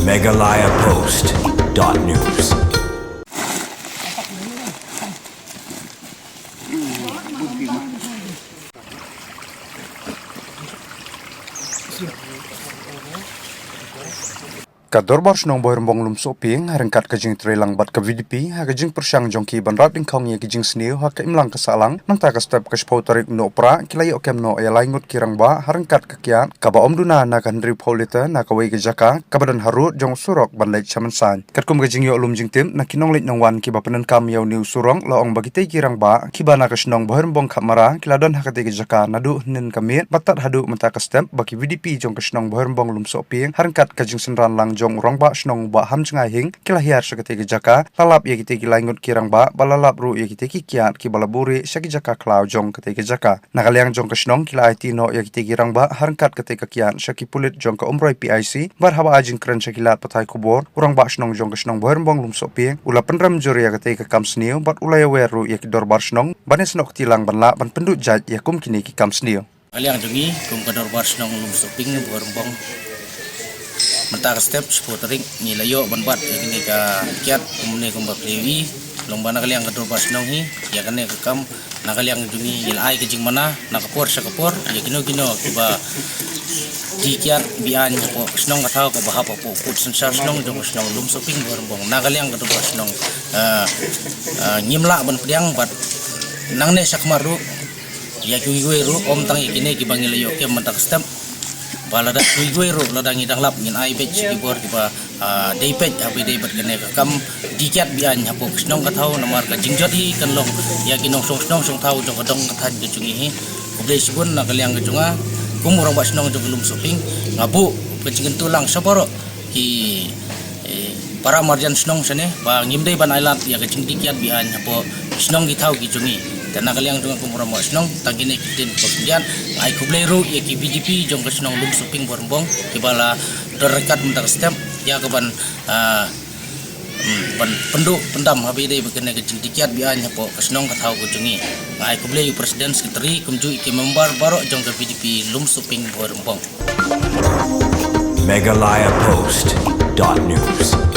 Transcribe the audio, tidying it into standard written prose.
megalayapost.news. Kador bar snong boy rombong lum soping harengkat kajing trelang bat ka VDP ha kajing persyang jongki banrat ding khong ye kajing sniu ha ka imlang ka salang nang ta ka step ka spau tarik no pra kilai okem no ya laingut kirang ba harengkat ka kiat ka ba omduna na kan ri polita na ka wei ka jaka ka badan harut jong surok ban lek chamansan katkum kajing yo lum jing tim na kinong lek nong wan ki ba panan kam yo niu surong la ong bagite kirang ba ki ba na ka snong boy rombong khamara kiladon ha ka te ka jaka nadu nin kamit batat hadu mata ka step ba ki VDP jong ka snong boy rombong lum soping harengkat kajing senran lang jong rong ba snong ba ham chngai hing kilahiar sakate ki jaka lalap ye kite ki laingut kirang ba balalap ru ye kite ki kiat ki balaburi saki jaka klau jong kate ki jaka nagaliang jong ka snong kila IT no ye kite kirang ba harangkat kate ka kiat saki pulit jong ka umroi PIC bar hawa ajing kran sakilat patai kubor urang ba snong jong ka snong borbong lum sopi ula penram jori ya kate ka kam sniu bat ulai weru ye ki dor bar snong banes nok tilang banla ban pendut jat ye kum kini ki kam sniu Aliang jungi kum kador bar snong lum soping borbong mentah step spotering nilayo banbat ini ka kiat kumne kumba plewi lomba nakaliang kador bar snong hi ya kane kam nakaliang jungi ilai kejing mana nakapor sakapor ya kino kiba di kiat bian po snong katau ka bahapa po put sensar snong jong snong lum soping borbong nakaliang kador bar snong nyimla ban pediang bat nangne sakmaru ya kuiwe ru om tang ikine kibangilayo ke mentah step balada kuiwe ru ladang idang lap ngin ai bech kibor kiba depet abi depet kene kam dikiat bian hapok snong kathau namar ka jingjot hi kanlong ya kinong song thau jong kadong kathan ke jungi hi kuble sibun na kaliang ke junga kumurang ba snong jong lum soping ngabu kejingen tulang saporo ki para marjan snong sene ba ngimdei ban ailat ya kejing dikiat bian hapo snong githau ki jungi dan nakaliang junga kumurang ba snong tangine kitin pokdian ai kuble ru ya ki VDP jong ka snong lum soping borbong kibala terdekat mentak step ya keban penduk pendam habi dei bekene kejing dikiat bian hapo kasnong kathau ko jungi ai kuble yu presiden sekretari kumju iki member barok jong ka VDP lum soping borbong megalayapost.news.